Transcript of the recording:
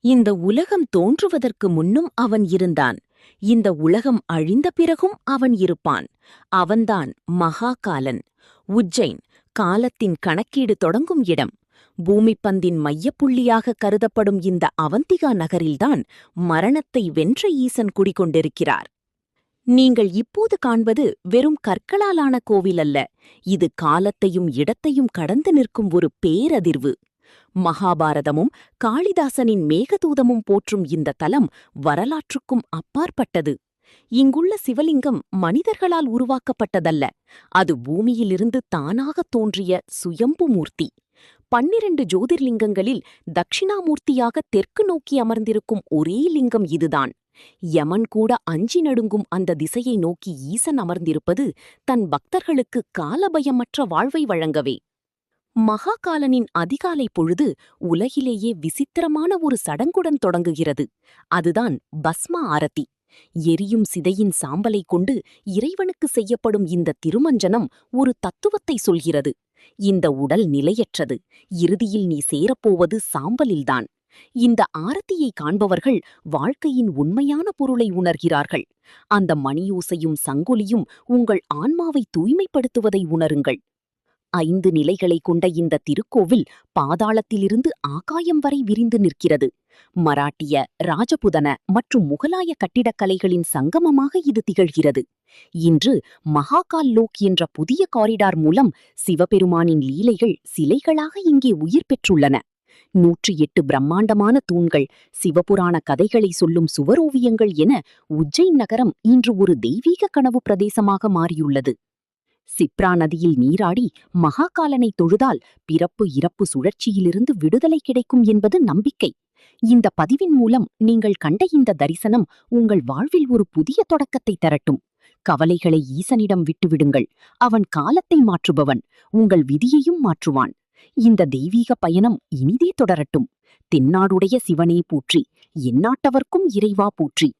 இந்த உலகம் தோன்றுவதற்கு முன்னும் அவன் இருந்தான். இந்த உலகம் அழிந்த பிறகும் அவன் இருப்பான். அவன்தான் மகாகாலன். உஜ்ஜைன் காலத்தின் கணக்கீடு தொடங்கும் இடம். பூமிப்பந்தின் மையப்புள்ளியாக கருதப்படும் இந்த அவந்திகா நகரில்தான் மரணத்தை வென்ற ஈசன் குடிகொண்டிருக்கிறார். நீங்கள் இப்போது காண்பது வெறும் கற்களாலான கோவில் அல்ல. இது காலத்தையும் இடத்தையும் கடந்து நிற்கும் ஒரு பேரதிர்வு. மகாபாரதமும் காளிதாசனின் மேகதூதமும் போற்றும் இந்த தலம் வரலாற்றுக்கும் அப்பாற்பட்டது. இங்குள்ள சிவலிங்கம் மனிதர்களால் உருவாக்கப்பட்டதல்ல. அது பூமியிலிருந்து தானாகத் தோன்றிய சுயம்பு மூர்த்தி. 12 ஜோதிர்லிங்கங்களில் தட்சிணாமூர்த்தியாக தெற்கு நோக்கி அமர்ந்திருக்கும் ஒரே லிங்கம் இதுதான். யமன் கூட அஞ்சி நடுங்கும் அந்த திசையை நோக்கி ஈசன் அமர்ந்திருப்பது தன் பக்தர்களுக்கு காலபயமற்ற வாழ்வை வழங்கவே. மகாகாலனின் அதிகாலை பொழுது உலகிலேயே விசித்திரமான ஒரு சடங்குடன் தொடங்குகிறது. அதுதான் பஸ்ம ஆரத்தி. எரியும் சிதையின் சாம்பலை கொண்டு இறைவனுக்கு செய்யப்படும் இந்த திருமஞ்சனம் ஒரு தத்துவத்தை சொல்கிறது. இந்த உடல் நிலையற்றது. இறுதியில் நீ சேரப்போவது சாம்பலில்தான். இந்த ஆரத்தியை காண்பவர்கள் வாழ்க்கையின் உண்மையான பொருளை உணர்கிறார்கள். அந்த மணியோசையும் சங்கொலியும் உங்கள் ஆன்மாவை தூய்மைப்படுத்துவதை உணருங்கள். 5 நிலைகளை கொண்ட இந்த திருக்கோவில் பாதாளத்திலிருந்து ஆகாயம் வரை விரிந்து நிற்கிறது. மராட்டிய, ராஜபுதன மற்றும் முகலாய கட்டிடக்கலைகளின் சங்கமமாக இது திகழ்கிறது. இன்று மகாகால் லோக் என்ற புதிய காரிடார் மூலம் சிவபெருமானின் லீலைகள் சிலைகளாக இங்கே உயிர் பெற்றுள்ளன. 108 பிரம்மாண்டமான தூண்கள், சிவபுராண கதைகளை சொல்லும் சுவரோவியங்கள் என உஜ்ஜைன் நகரம் இன்று ஒரு தெய்வீக கனவு பிரதேசமாக மாறியுள்ளது. சிப்ரா நதியில் நீராடி மகாகாலனை தொழுதால் பிறப்பு இறப்பு சுழற்சியிலிருந்து விடுதலை கிடைக்கும் என்பது நம்பிக்கை. இந்த பதிவின் மூலம் நீங்கள் கண்ட இந்த தரிசனம் உங்கள் வாழ்வில் ஒரு புதிய தொடக்கத்தை தரட்டும். கவலைகளை ஈசனிடம் விட்டுவிடுங்கள். அவன் காலத்தை மாற்றுபவன், உங்கள் விதியையும் மாற்றுவான். இந்த தெய்வீக பயணம் இனிதே தொடரட்டும். தென்னாடுடைய சிவனே போற்றி, எந்நாட்டவர்க்கும் இறைவா போற்றி.